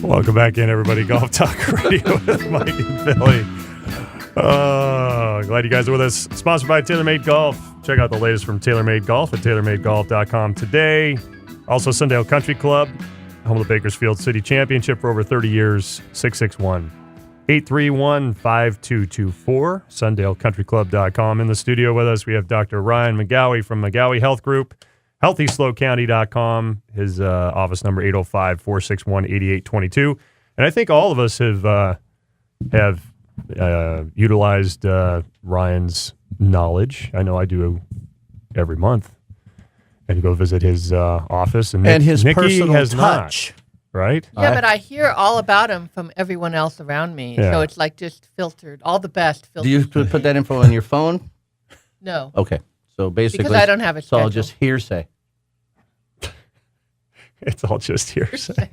Welcome back in, everybody. Golf Talk Radio with Mike and Billy. Glad you guys are with us. Sponsored by TaylorMade Golf. Check out the latest from TaylorMade Golf at TaylorMadeGolf.com today. Also, Sundale Country Club, home of the Bakersfield City Championship for over 30 years. 661-831-5224. SundaleCountryClub.com. In the studio with us, we have Dr. Ryan McGaughey from McGaughey Health Group. HealthySlowCounty.com. His office number 805-461-8822. And I think all of us have utilized Ryan's knowledge. I know I do every month. And go visit his office. And his Nikki personal has touch. Not, right? Yeah, but I hear all about him from everyone else around me. Yeah. So it's like just filtered. All the best filtered. Do you put that info on your phone? No. Okay. So basically, Because I don't have a it's all schedule. just hearsay. It's all just hearsay.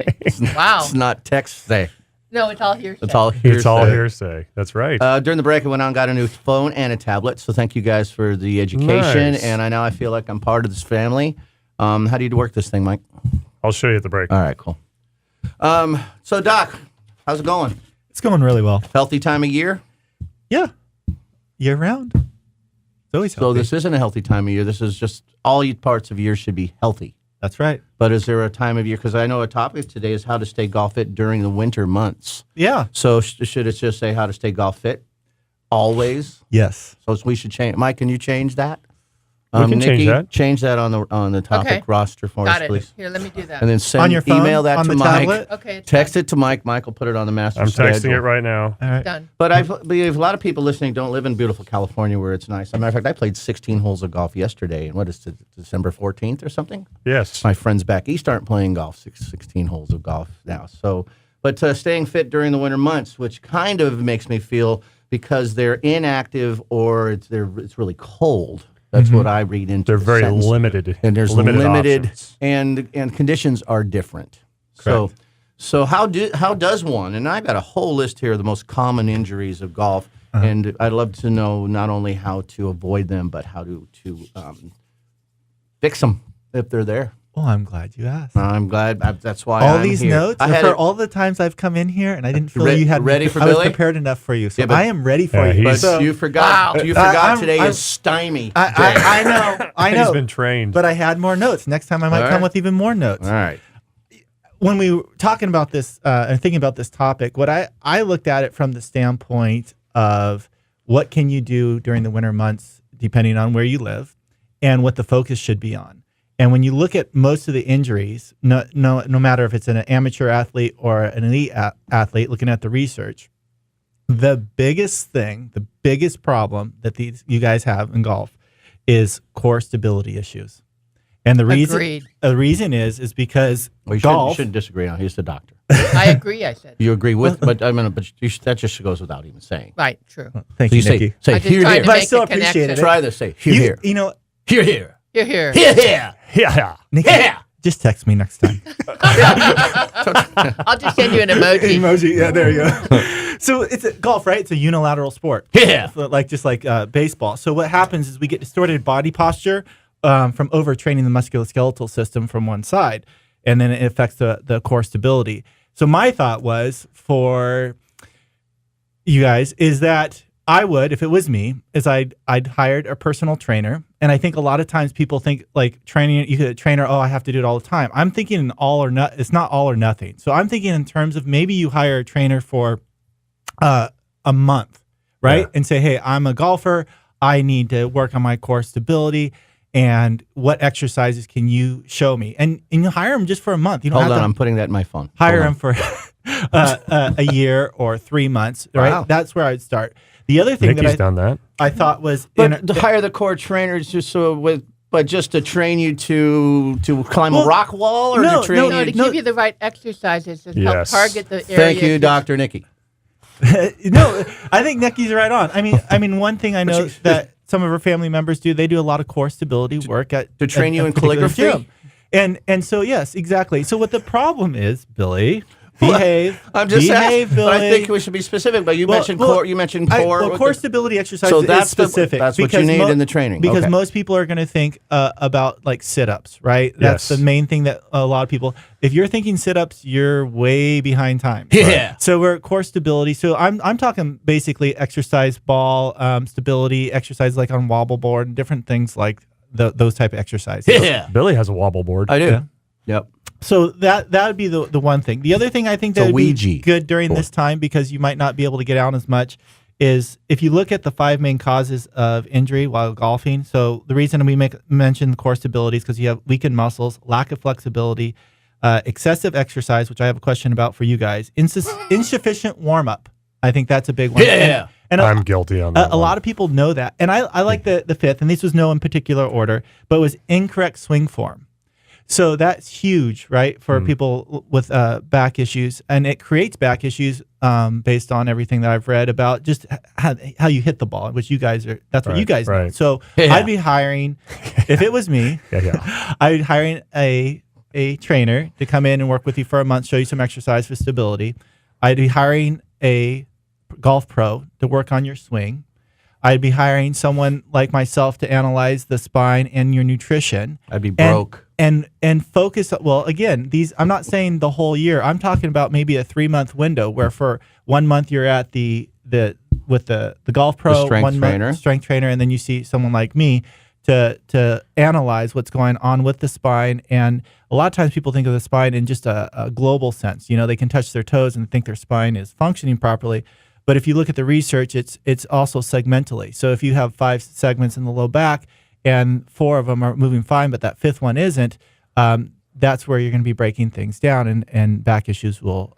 Wow. It's not text say. No, it's all hearsay. It's all hearsay. It's all hearsay. That's right. During the break, I went out and got a new phone and a tablet. So thank you guys for the education. Nice. And I feel like I'm part of this family. How do you work this thing, Mike? I'll show you at the break. All right, cool. So, Doc, how's it going? It's going really well. Healthy time of year? Yeah. Year round. It's always healthy. So this isn't a healthy time of year. This is just all parts of year should be healthy. That's right. But is there a time of year? Because I know a topic today is how to stay golf fit during the winter months. Yeah. So should it just say how to stay golf fit always? Yes. So we should change. Mike, can you change that? We can change Nikki, that. Change that on the topic Okay. roster for Got us, it. please. Here, let me do that. And then On your phone? email that On to the Mike. tablet? Okay, it's Text it to Mike. Mike will put it on the master I'm schedule. texting it right now. All right. done. But I believe a lot of people listening don't live in beautiful California where it's nice. As a matter of fact, I played 16 holes of golf yesterday. And what is it, December 14th or something? Yes. My friends back east aren't playing golf, 16 holes of golf now. So, but staying fit during the winter months, which kind of makes me feel because they're inactive or it's really cold. That's what I read into. They're the very sentence. limited. And there's limited options. and conditions are different. Correct. So how does one? And I've got a whole list here of the most common injuries of golf, and I'd love to know not only how to avoid them, but how to fix them if they're there. Well, I'm glad you asked. I'm glad. That's why all I'm these here. notes I are had for it- all the times I've come in here, and I didn't feel you had ready for I was Billy? prepared enough for you, so Yeah, but- I am ready for Yeah, you. But he's- So, you forgot. Wow. You forgot I'm- today I'm- is stymie. I know. I know. He's been trained. But I had more notes. Next time I might All come right. with even more notes. All right. When we were talking about this and thinking about this topic, what I looked at it from the standpoint of what can you do during the winter months, depending on where you live, and what the focus should be on. And when you look at most of the injuries, no matter if it's an amateur athlete or an elite athlete, looking at the research, the biggest problem that you guys have in golf is core stability issues. And the Agreed. Well, reason is because you golf. shouldn't disagree now. He's the doctor. I agree, I said. You agree with, but I mean, that just goes without even saying. Right, true. Thank So you, you Nikki. say I just here, tried here. to But I make still the appreciate connection. it. Try this. Say here, here. You know, Here, here. Here, here. Here, here. yeah. Nikki, Yeah. just text me next time. I'll just send you an emoji. Emoji, yeah, there you go. So it's golf, right? It's a unilateral sport. Yeah. So just like baseball. So what happens is we get distorted body posture from overtraining the musculoskeletal system from one side, and then it affects the core stability. So my thought was for you guys is that I would, if it was me, is I'd hired a personal trainer. And I think a lot of times people think like training, you get a trainer, oh, I have to do it all the time. I'm thinking it's not all or nothing. So I'm thinking in terms of maybe you hire a trainer for a month, right? Yeah. And say, hey, I'm a golfer. I need to work on my core stability. And what exercises can you show me? And you hire them just for a month. You don't Hold have on, to I'm putting that in my phone. hire Hold them for a year or 3 months, right? Wow. That's where I'd start. The other thing Nikki's that done that. I thought was But to hire the core trainers just just to train you to climb a Well, rock wall or no, to train No, you? to give you the right exercises to help Yes. target the area. Thank you, Dr. Nikki. no, I think Nikki's right on. I mean, one thing I know that some of her family members do, they do a lot of core stability work to train you at in a particular calligraphy? gym. And so yes, exactly. So what the problem is, Billy, Behave. I'm just behave, asking, but I Billy. think we should be specific. But you mentioned core. You mentioned core. Core stability exercise So is that's specific. that's what you because need in the training. Because Okay. most people are going to think about like sit-ups, right? That's Yes. the main thing that a lot of people. If you're thinking sit-ups, you're way behind time. Yeah. So we're core stability. So I'm talking basically exercise ball stability, exercise like on wobble board, and different things like those type of exercises. Yeah. Billy has a wobble board. I do. Yeah. Yep. So that would be the one thing. The other thing I think It's a that would be Ouija good during board. this time, because you might not be able to get out as much, is if you look at the 5 main causes of injury while golfing. So the reason we mention the core stability is because you have weakened muscles, lack of flexibility, excessive exercise, which I have a question about for you guys, insufficient warm up. I think that's a big one. Yeah. And I'm guilty on that. a lot of people know that. And I like the fifth, and this was no in particular order, but it was incorrect swing form. So that's huge, right, for people with back issues. And it creates back issues based on everything that I've read about just how you hit the ball, which you guys are, that's what you guys right. need. So Yeah. I'd be hiring, if it was me, I'd be hiring a trainer to come in and work with you for a month, show you some exercise for stability. I'd be hiring a golf pro to work on your swing. I'd be hiring someone like myself to analyze the spine and your nutrition. I'd be broke. And focus. Well, again, I'm not saying the whole year. I'm talking about maybe a 3-month window where for 1 month you're at the golf pro, strength 1 month trainer. strength trainer, and then you see someone like me to analyze what's going on with the spine. And a lot of times people think of the spine in just a global sense. You know, they can touch their toes and think their spine is functioning properly. But if you look at the research, it's also segmentally. So if you have 5 segments in the low back and 4 of them are moving fine, but that 5th one isn't, that's where you're going to be breaking things down, and back issues will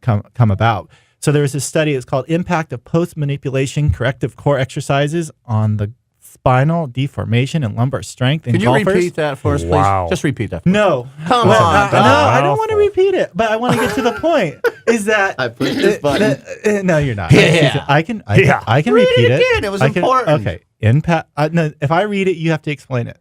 come about. So there was this study. It's called Impact of Post-Manipulation Corrective Core Exercises on the Spinal Deformation and Lumbar Strength in Could you golfers. repeat that for us, please? Wow. Just repeat that. For us. No. Come Well, on. no, I don't Mouthful. want to repeat it, but I want to get to the point. Is that I pushed this button. no, you're not. Yeah. I can Yeah. repeat Read it again. It was important. Okay. Impact. No, if I read it, you have to explain it.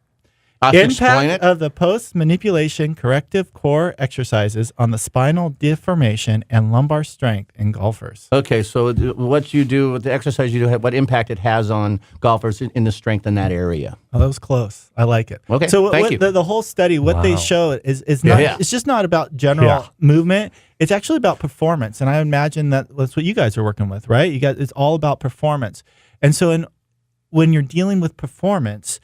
I have to explain Impact it. of the post-manipulation corrective core exercises on the spinal deformation and lumbar strength in golfers. Okay, so what you do with the exercise you do, what impact it has on golfers in the strength in that area. Oh, that was close. I like it. Okay, So thank you. the whole study, what they Wow. show is not. Yeah. It's just not about general Yeah. movement. It's actually about performance, and I imagine that's what you guys are working with, right? You guys, it's all about performance. And so, when you're dealing with performance,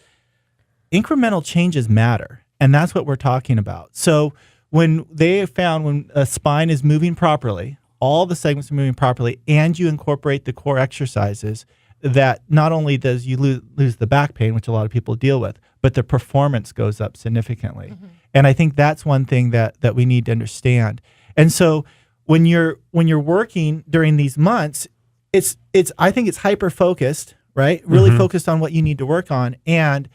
incremental changes matter, and that's what we're talking about. So when they have found when a spine is moving properly, all the segments are moving properly, and you incorporate the core exercises, that not only does you lose the back pain, which a lot of people deal with, but the performance goes up significantly. Mm-hmm. And I think that's one thing that we need to understand. And so when you're working during these months, I think it's hyper focused, right? Really focused on what you need to work on, and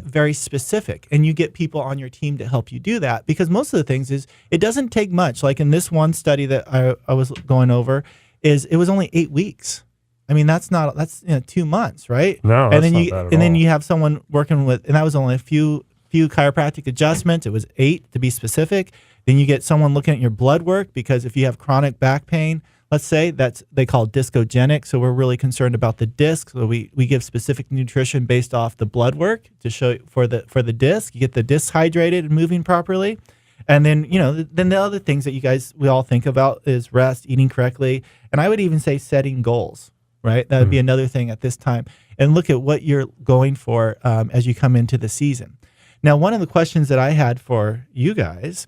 very specific, and you get people on your team to help you do that, because most of the things is it doesn't take much. Like in this one study that I was going over, it was only 8 weeks. I mean, that's 2 months, right? No, and that's then not you bad at and then all. you have someone working with, and that was only a few chiropractic adjustments. It was 8 to be specific. Then you get someone looking at your blood work, because if you have chronic back pain, let's say, they call it discogenic. So we're really concerned about the disc. So we give specific nutrition based off the blood work to show for the disc. You get the disc hydrated and moving properly. And then, then the other things that we all think about is rest, eating correctly. And I would even say setting goals, right? That would be another thing at this time. And look at what you're going for as you come into the season. Now, one of the questions that I had for you guys,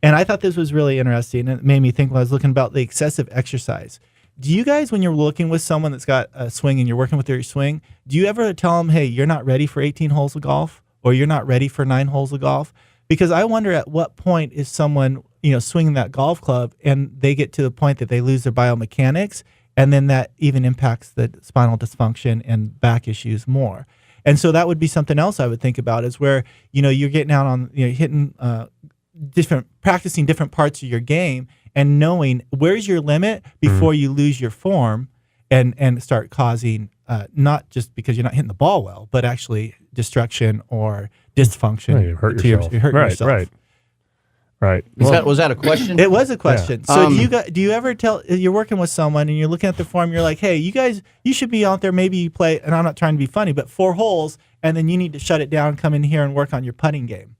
and I thought this was really interesting, and it made me think when I was looking about the excessive exercise. Do you guys, when you're looking with someone that's got a swing and you're working with their swing, do you ever tell them, hey, you're not ready for 18 holes of golf, or you're not ready for 9 holes of golf? Because I wonder at what point is someone, swinging that golf club and they get to the point that they lose their biomechanics, and then that even impacts the spinal dysfunction and back issues more. And so that would be something else I would think about, is where, you're getting out on, hitting practicing different parts of your game, and knowing where's your limit before you lose your form and start causing not just because you're not hitting the ball well, but actually destruction or dysfunction. Yeah, you hurt yourself. You hurt yourself. Right. Right. Was that a question? It was a question. Yeah. So do you ever tell, you're working with someone and you're looking at the form, you're like, hey, you guys, you should be out there, maybe you play, and I'm not trying to be funny, but 4 holes, and then you need to shut it down, come in here and work on your putting game.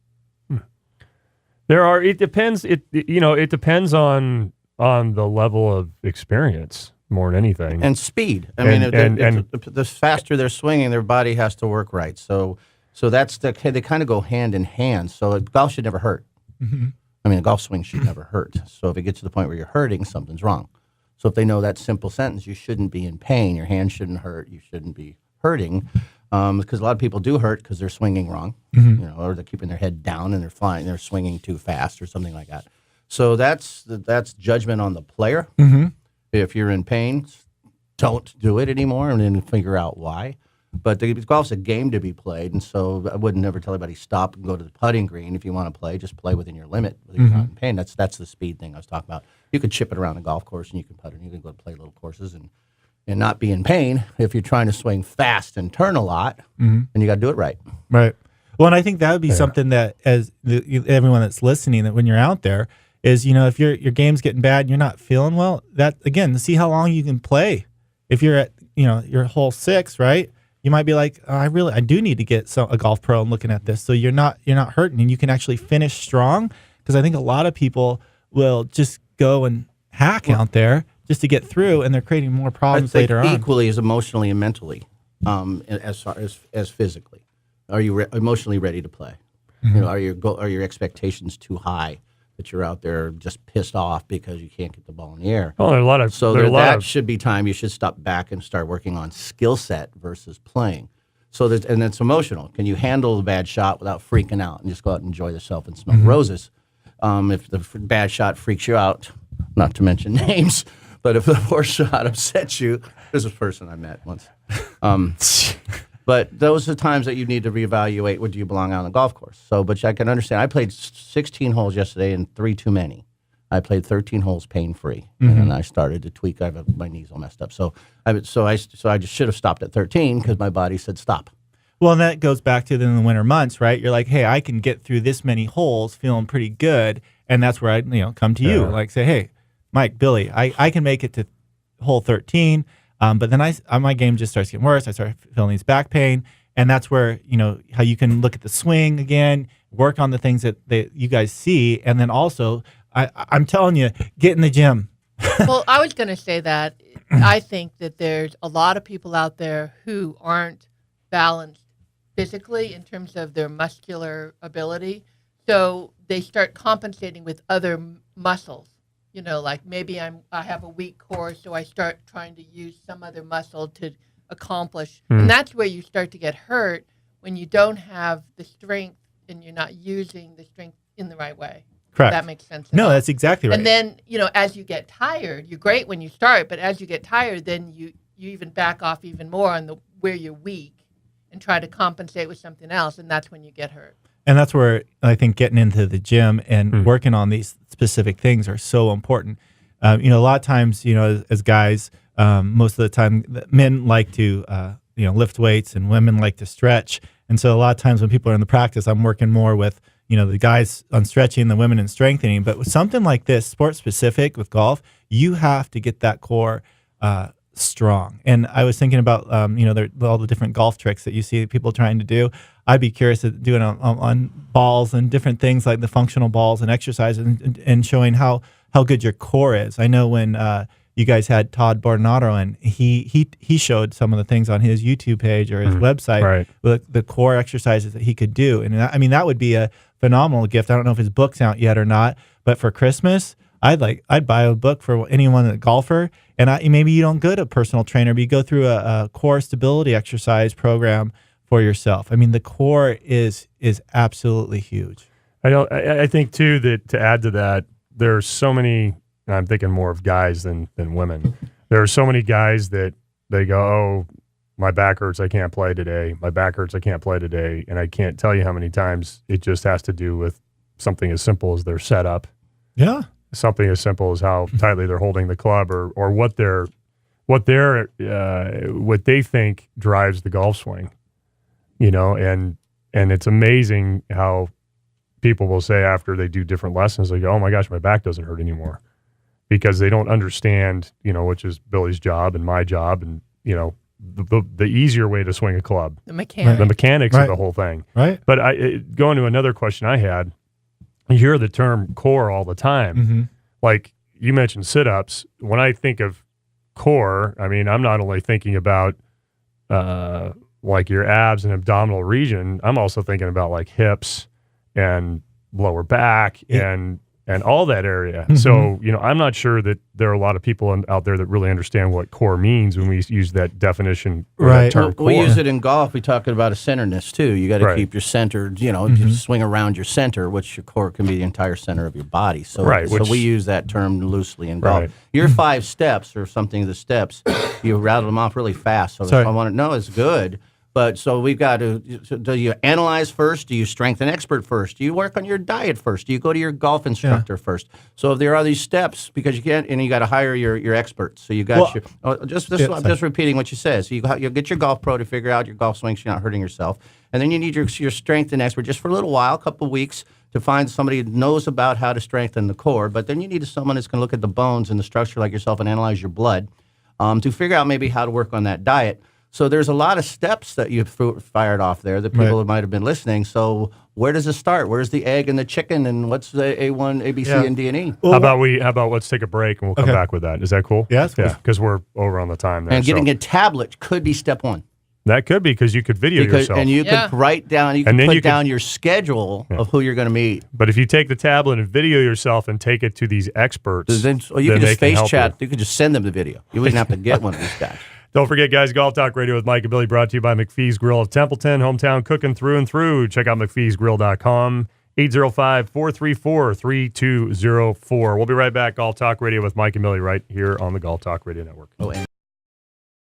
It depends. It depends on the level of experience more than anything. And speed. I And- mean, and- the faster they're swinging, their body has to work right. So that's they kind of go hand in hand. So golf should never hurt. Mm-hmm. I mean, a golf swing should never hurt. So if it gets to the point where you're hurting, something's wrong. So if they know that simple sentence, you shouldn't be in pain. Your hand shouldn't hurt. You shouldn't be hurting. Because a lot of people do hurt because they're swinging wrong, or they're keeping their head down and they're swinging too fast or something like that. So that's judgment on the player. Mm-hmm. If you're in pain, don't do it anymore, and then figure out why. But golf's a game to be played, and so I would never tell anybody stop and go to the putting green. If you want to play, just play within your limit. If you're not in pain, that's the speed thing I was talking about. You could chip it around a golf course, and you can putt it. You can go play little courses and not be in pain. If you're trying to swing fast and turn a lot, then you got to do it right. Right. Well, and I think that would be something that, as everyone that's listening, that when you're out there, is, if your game's getting bad and you're not feeling well, that, again, see how long you can play. If you're at, your hole 6, right, you might be like, oh, I do need to get a golf pro and looking at this. So you're not hurting, and you can actually finish strong. Because I think a lot of people will just go and hack out there just to get through, and they're creating more problems later on. Equally as emotionally and mentally, as far as physically. Are you emotionally ready to play? Are your expectations too high that you're out there just pissed off because you can't get the ball in the air? Well, there are a lot of that should be time you should stop back and start working on skill set versus playing. And it's emotional. Can you handle the bad shot without freaking out and just go out and enjoy yourself and smell roses? If the bad shot freaks you out, not to mention names. But if the poor shot upsets you, there's a person I met once. But those are times that you need to reevaluate, where do you belong on the golf course? But I can understand. I played 16 holes yesterday and 3 too many. I played 13 holes pain-free, and then I started to tweak. My knees all messed up. So I just should have stopped at 13 because my body said stop. Well, and that goes back to the winter months, right? You're like, hey, I can get through this many holes feeling pretty good, and that's where I come to you, like say, hey, Mike, Billy, I can make it to hole 13, but then my game just starts getting worse. I start feeling these back pain, and that's where, how you can look at the swing again, work on the things that you guys see, and then also, I'm telling you, get in the gym. Well, I was going to say that I think that there's a lot of people out there who aren't balanced physically in terms of their muscular ability, so they start compensating with other muscles. Like maybe I have a weak core, so I start trying to use some other muscle to accomplish. And that's where you start to get hurt, when you don't have the strength and you're not using the strength in the right way. Correct. That makes sense. No, that's exactly right. And then, as you get tired, you're great when you start, but as you get tired, then you even back off even more on where you're weak and try to compensate with something else, and that's when you get hurt. And that's where I think getting into the gym and working on these specific things are so important. A lot of times, as guys, most of the time, men like to, lift weights, and women like to stretch. And so a lot of times when people are in the practice, I'm working more with, the guys on stretching, the women in strengthening. But with something like this, sport specific with golf, you have to get that core strong. And I was thinking about, all the different golf tricks that you see people trying to do. I'd be curious to do it on balls and different things like the functional balls and exercises, and showing how good your core is. I know when you guys had Todd Bordonado, and he showed some of the things on his YouTube page or his website, right, with the core exercises that he could do. And that would be a phenomenal gift. I don't know if his book's out yet or not, but for Christmas, I'd buy a book for anyone, a golfer, and maybe you don't go to a personal trainer, but you go through a core stability exercise program for yourself. I mean, the core is absolutely huge. I think too that to add to that, there's so many. And I'm thinking more of guys than women. There are so many guys that they go, oh, my back hurts, I can't play today. My back hurts, I can't play today. And I can't tell you how many times it just has to do with something as simple as their setup. Yeah. Something as simple as how tightly they're holding the club, or what they think drives the golf swing. And it's amazing how people will say after they do different lessons, they go, "Oh my gosh, my back doesn't hurt anymore," because they don't understand, which is Billy's job and my job, and the easier way to swing a club, The mechanic. the mechanics of Right. the whole thing. Right. But going to another question I had, you hear the term core all the time. Mm-hmm. Like you mentioned sit-ups. When I think of core, I mean, I'm not only thinking about like your abs and abdominal region, I'm also thinking about like hips and lower back and all that area. Mm-hmm. So, I'm not sure that there are a lot of people out there that really understand what core means when we use that definition or Right. that term core. We use it in golf. We talking about a centerness too. You got to Right. keep your center. Mm-hmm. You swing around your center, which your core can be the entire center of your body. So, Right, so which- we use that term loosely in golf. Right. Your 5 steps or something of the steps, you rattle them off really fast. So Sorry. if I want to know, it's good. But so we've got to, do you analyze first? Do you strengthen expert first? Do you work on your diet first? Do you go to your golf instructor first? So if there are these steps, because you can't, and you got to hire your experts. So you got I'm just repeating what you said. So you'll get your golf pro to figure out your golf swing so you're not hurting yourself. And then you need your strength expert just for a little while, a couple of weeks, to find somebody who knows about how to strengthen the core. But then you need someone that's going to look at the bones and the structure like yourself and analyze your blood to figure out maybe how to work on that diet. So there's a lot of steps that you've fired off there that people might have been listening. So where does it start? Where's the egg and the chicken, and what's the A1, A, B, C, and D, and E? How about let's take a break and we'll come back with that. Is that cool? Yeah, that's cool. Yeah, because we're over on the time there. And getting a tablet could be step 1. That could be because you could video yourself. And you Yeah. could write down, you And could then put you could- down your schedule of who you're going to meet. But if you take the tablet and video yourself and take it to these experts, Then, or you then could they just can face help chat. You could just send them the video. You wouldn't have to get one of these guys. Don't forget, guys, Golf Talk Radio with Mike and Billy brought to you by McPhee's Grill of Templeton, hometown cooking through and through. Check out McPhee'sGrill.com, 805-434-3204. We'll be right back. Golf Talk Radio with Mike and Billy right here on the Golf Talk Radio Network. Oh, and